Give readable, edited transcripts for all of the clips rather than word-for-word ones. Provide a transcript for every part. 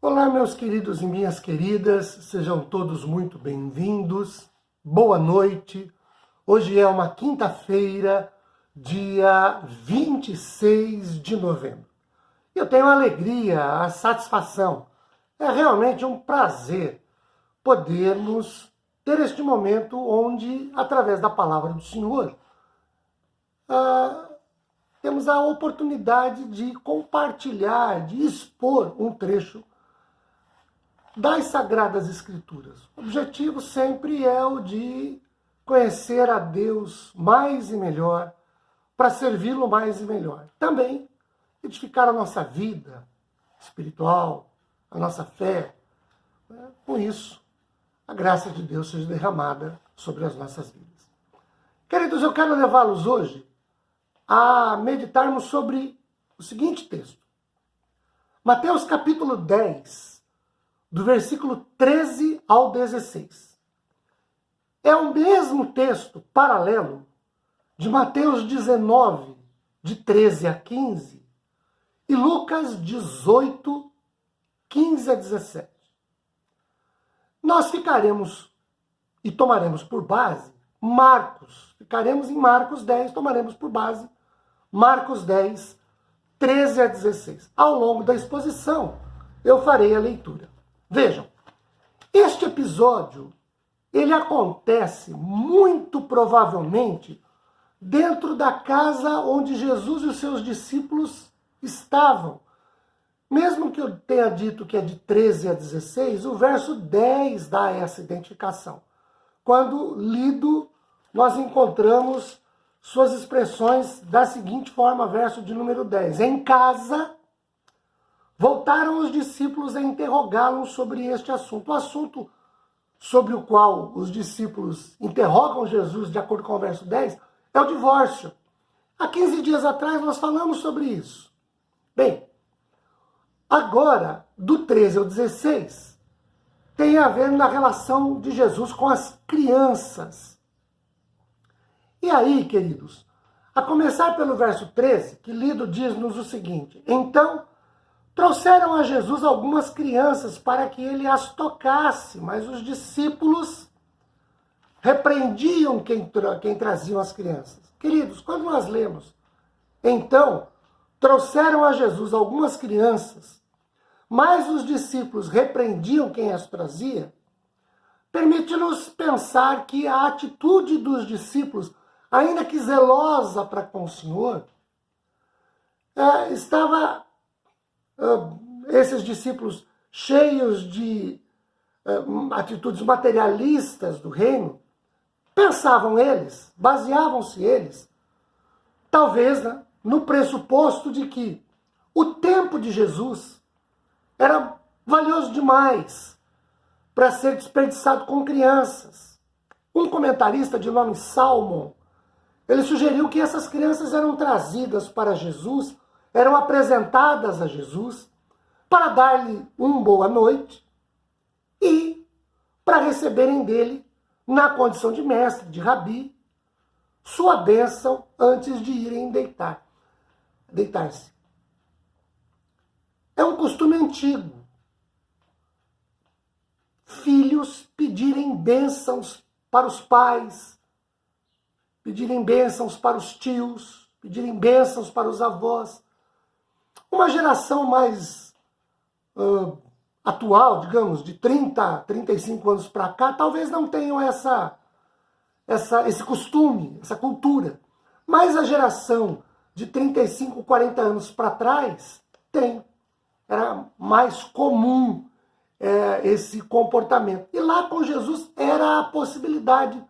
Olá, meus queridos e minhas queridas, sejam todos muito bem-vindos. Boa noite. Hoje é uma quinta-feira, dia 26 de novembro. Eu tenho a alegria, a satisfação, é realmente um prazer podermos ter este momento onde, através da palavra do Senhor, temos a oportunidade de compartilhar, de expor um trecho das Sagradas Escrituras. O objetivo sempre é o de conhecer a Deus mais e melhor, para servi-lo mais e melhor. Também edificar a nossa vida espiritual, a nossa fé. Com isso, a graça de Deus seja derramada sobre as nossas vidas. Queridos, eu quero levá-los hoje a meditarmos sobre o seguinte texto. Mateus capítulo 10, do versículo 13 ao 16. É o mesmo texto paralelo de Mateus 19, de 13 a 15, e Lucas 18, 15 a 17. Nós ficaremos e tomaremos por base Marcos. Ficaremos em Marcos 10, tomaremos por base Marcos 10, 13 a 16. Ao longo da exposição, eu farei a leitura. Vejam, este episódio, ele acontece muito provavelmente dentro da casa onde Jesus e os seus discípulos estavam. Mesmo que eu tenha dito que é de 13 a 16, o verso 10 dá essa identificação. Quando lido, nós encontramos suas expressões da seguinte forma, verso de número 10. Em casa, voltaram os discípulos a interrogá-lo sobre este assunto. O assunto sobre o qual os discípulos interrogam Jesus, de acordo com o verso 10, é o divórcio. Há 15 dias atrás nós falamos sobre isso. Bem, agora, do 13 ao 16, tem a ver na relação de Jesus com as crianças. E aí, queridos, a começar pelo verso 13, que lido diz-nos o seguinte: Então, trouxeram a Jesus algumas crianças para que ele as tocasse, mas os discípulos repreendiam quem traziam as crianças. Queridos, quando nós lemos, então, trouxeram a Jesus algumas crianças, mas os discípulos repreendiam quem as trazia, permite-nos pensar que a atitude dos discípulos, ainda que zelosa para com o Senhor, estava esses discípulos cheios de atitudes materialistas do reino, pensavam eles, baseavam-se eles, talvez no pressuposto de que o tempo de Jesus era valioso demais para ser desperdiçado com crianças. Um comentarista de nome Salmon, ele sugeriu que essas crianças eram trazidas para Jesus, eram apresentadas a Jesus para dar-lhe uma boa noite e para receberem dele, na condição de mestre, de rabi, sua bênção antes de irem deitar-se. É um costume antigo. Filhos pedirem bênçãos para os pais, pedirem bênçãos para os tios, pedirem bênçãos para os avós. Uma geração mais atual, digamos, de 30, 35 anos para cá, talvez não tenham esse costume, essa cultura. Mas a geração de 35, 40 anos para trás tem. Era mais comum esse comportamento. E lá com Jesus era a possibilidade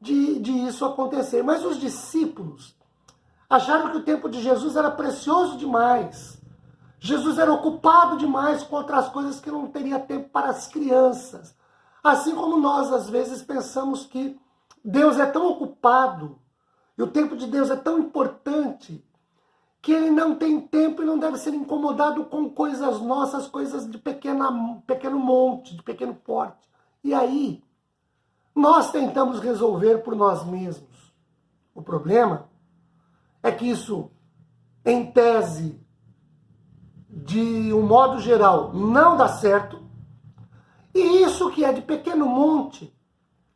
de isso acontecer. Mas os discípulos acharam que o tempo de Jesus era precioso demais. Jesus era ocupado demais com outras coisas que não teria tempo para as crianças. Assim como nós, às vezes, pensamos que Deus é tão ocupado e o tempo de Deus é tão importante que ele não tem tempo e não deve ser incomodado com coisas nossas, coisas de pequeno monte, de pequeno porte. E aí, nós tentamos resolver por nós mesmos. O problema é que isso, em tese, de um modo geral, não dá certo. E isso que é de pequeno monte,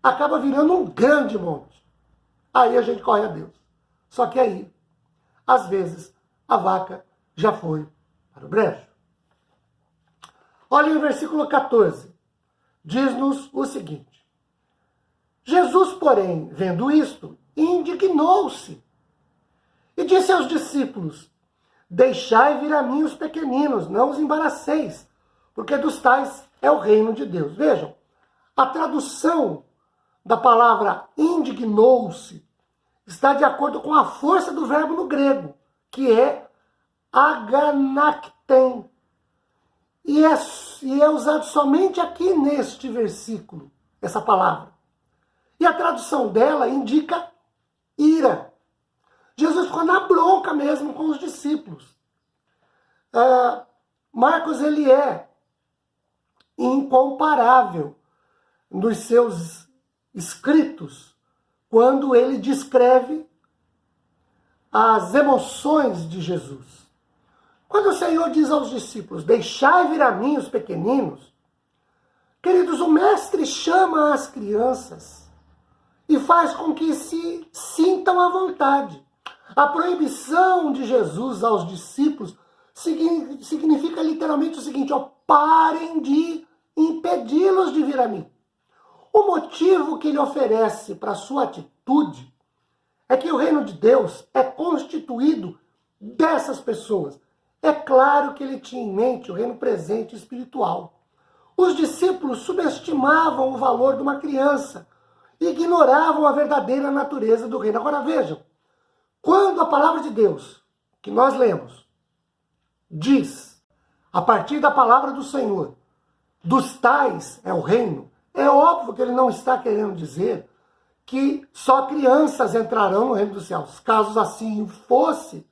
acaba virando um grande monte. Aí a gente corre a Deus. Só que aí, às vezes, a vaca já foi para o brejo. Olha o versículo 14. Diz-nos o seguinte. Jesus, porém, vendo isto, indignou-se e disse aos discípulos: deixai vir a mim os pequeninos, não os embaraceis, porque dos tais é o reino de Deus. Vejam, a tradução da palavra indignou-se está de acordo com a força do verbo no grego, que é aganakten. E é usado somente aqui neste versículo, essa palavra. E a tradução dela indica ira. Jesus ficou na bronca mesmo com os discípulos. Marcos, ele é incomparável nos seus escritos quando ele descreve as emoções de Jesus. Quando o Senhor diz aos discípulos, deixai vir a mim os pequeninos, queridos, o mestre chama as crianças e faz com que se sintam à vontade. A proibição de Jesus aos discípulos significa literalmente o seguinte, parem de impedi-los de vir a mim. O motivo que ele oferece para a sua atitude é que o reino de Deus é constituído dessas pessoas. É claro que ele tinha em mente o reino presente espiritual. Os discípulos subestimavam o valor de uma criança e ignoravam a verdadeira natureza do reino. Agora vejam, quando a palavra de Deus, que nós lemos, diz, a partir da palavra do Senhor, dos tais é o reino, é óbvio que ele não está querendo dizer que só crianças entrarão no reino dos céus. Caso assim fosse,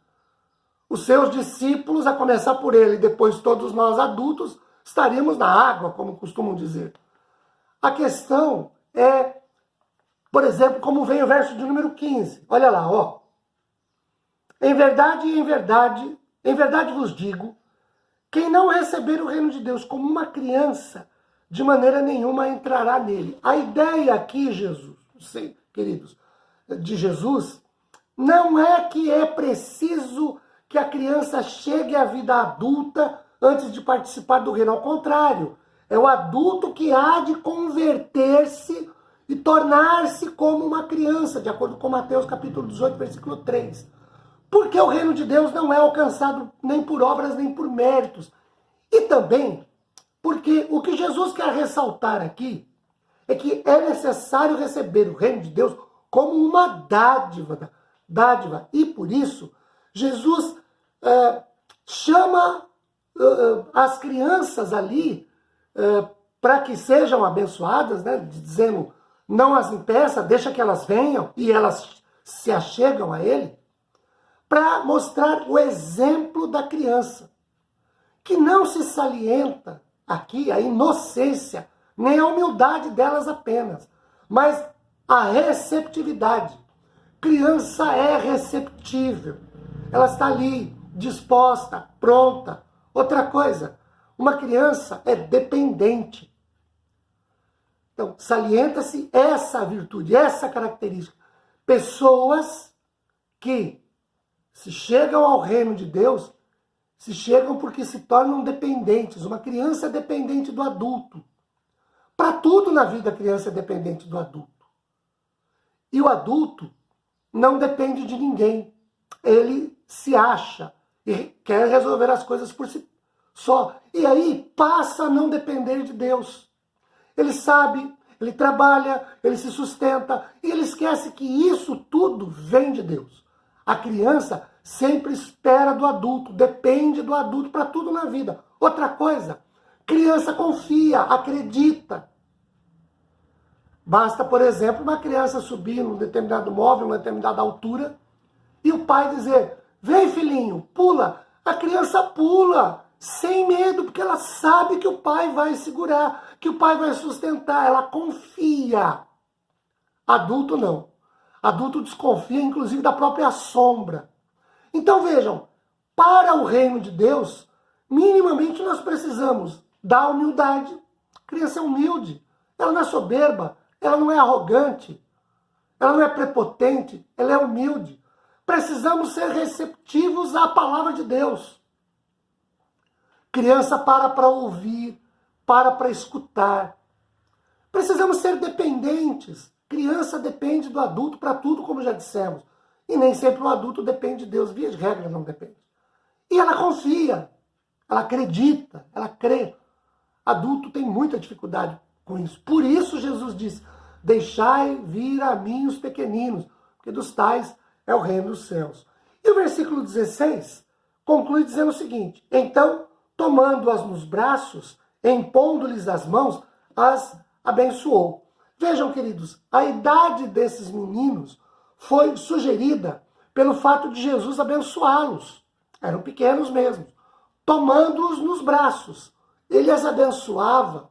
os seus discípulos, a começar por ele, e depois todos nós adultos, estaríamos na água, como costumam dizer. A questão é, por exemplo, como vem o verso de número 15. Olha lá, ó. Em verdade vos digo, quem não receber o reino de Deus como uma criança, de maneira nenhuma entrará nele. A ideia aqui, queridos, de Jesus, não é que é preciso que a criança chegue à vida adulta antes de participar do reino. Ao contrário, é o adulto que há de converter-se e tornar-se como uma criança, de acordo com Mateus capítulo 18, versículo 3. Porque o reino de Deus não é alcançado nem por obras, nem por méritos. E também porque o que Jesus quer ressaltar aqui é que é necessário receber o reino de Deus como uma dádiva. E por isso, Jesus chama as crianças ali para que sejam abençoadas, né, dizendo, não as impeça, deixa que elas venham e elas se achegam a ele, para mostrar o exemplo da criança, que não se salienta aqui a inocência, nem a humildade delas apenas, mas a receptividade. Criança é receptível, ela está ali, disposta, pronta. Outra coisa, uma criança é dependente. Então, salienta-se essa virtude, essa característica. Pessoas que se chegam ao reino de Deus, se chegam porque se tornam dependentes. Uma criança é dependente do adulto. Para tudo na vida a criança é dependente do adulto. E o adulto não depende de ninguém. Ele se acha e quer resolver as coisas por si só. E aí passa a não depender de Deus. Ele sabe, ele trabalha, ele se sustenta e ele esquece que isso tudo vem de Deus. A criança sempre espera do adulto, depende do adulto para tudo na vida. Outra coisa, criança confia, acredita. Basta, por exemplo, uma criança subir num determinado móvel, numa determinada altura, e o pai dizer, vem filhinho, pula. A criança pula, sem medo, porque ela sabe que o pai vai segurar, que o pai vai sustentar, ela confia. Adulto não. Adulto desconfia, inclusive, da própria sombra. Então vejam, para o reino de Deus, minimamente nós precisamos da humildade. A criança é humilde, ela não é soberba, ela não é arrogante, ela não é prepotente, ela é humilde. Precisamos ser receptivos à palavra de Deus. Criança para ouvir, para escutar. Precisamos ser dependentes. Criança depende do adulto para tudo, como já dissemos. E nem sempre o adulto depende de Deus. Via de regra, não depende. E ela confia, ela acredita, ela crê. Adulto tem muita dificuldade com isso. Por isso Jesus disse, deixai vir a mim os pequeninos, porque dos tais é o reino dos céus. E o versículo 16 conclui dizendo o seguinte, então, tomando-as nos braços, impondo-lhes as mãos, as abençoou. Vejam, queridos, a idade desses meninos foi sugerida pelo fato de Jesus abençoá-los. Eram pequenos mesmo. Tomando-os nos braços, ele as abençoava.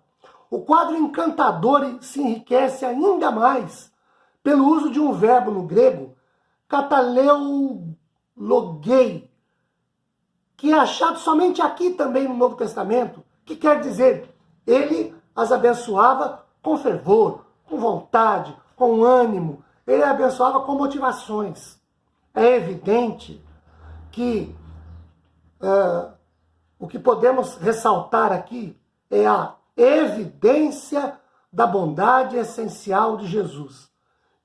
O quadro encantador se enriquece ainda mais pelo uso de um verbo no grego, kataleuologei, que é achado somente aqui também no Novo Testamento, que quer dizer, ele as abençoava com fervor, com vontade, com ânimo, ele abençoava com motivações. É evidente que o que podemos ressaltar aqui é a evidência da bondade essencial de Jesus.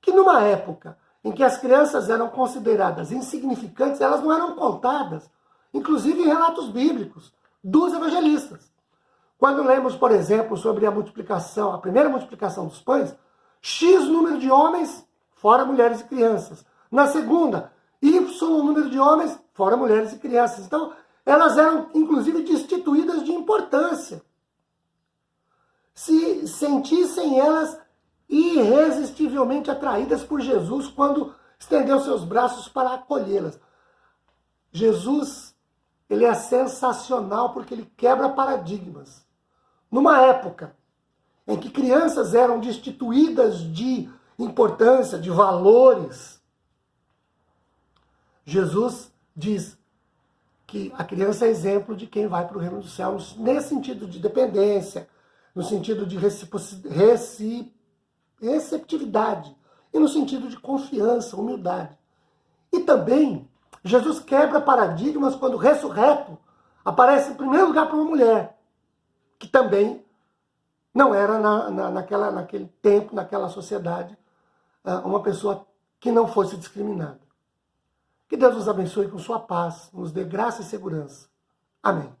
Que numa época em que as crianças eram consideradas insignificantes, elas não eram contadas, inclusive em relatos bíblicos, dos evangelistas. Quando lemos, por exemplo, sobre a multiplicação, a primeira multiplicação dos pães, X número de homens, fora mulheres e crianças. Na segunda, Y número de homens, fora mulheres e crianças. Então, elas eram, inclusive, destituídas de importância. Se sentissem elas irresistivelmente atraídas por Jesus quando estendeu seus braços para acolhê-las. Jesus, ele é sensacional porque ele quebra paradigmas. Numa época em que crianças eram destituídas de importância, de valores, Jesus diz que a criança é exemplo de quem vai para o reino do céu, nesse sentido de dependência, no sentido de receptividade e no sentido de confiança, humildade. E também, Jesus quebra paradigmas quando ressurreto aparece em primeiro lugar para uma mulher, que também não era naquele tempo, naquela sociedade, uma pessoa que não fosse discriminada. Que Deus nos abençoe com sua paz, nos dê graça e segurança. Amém.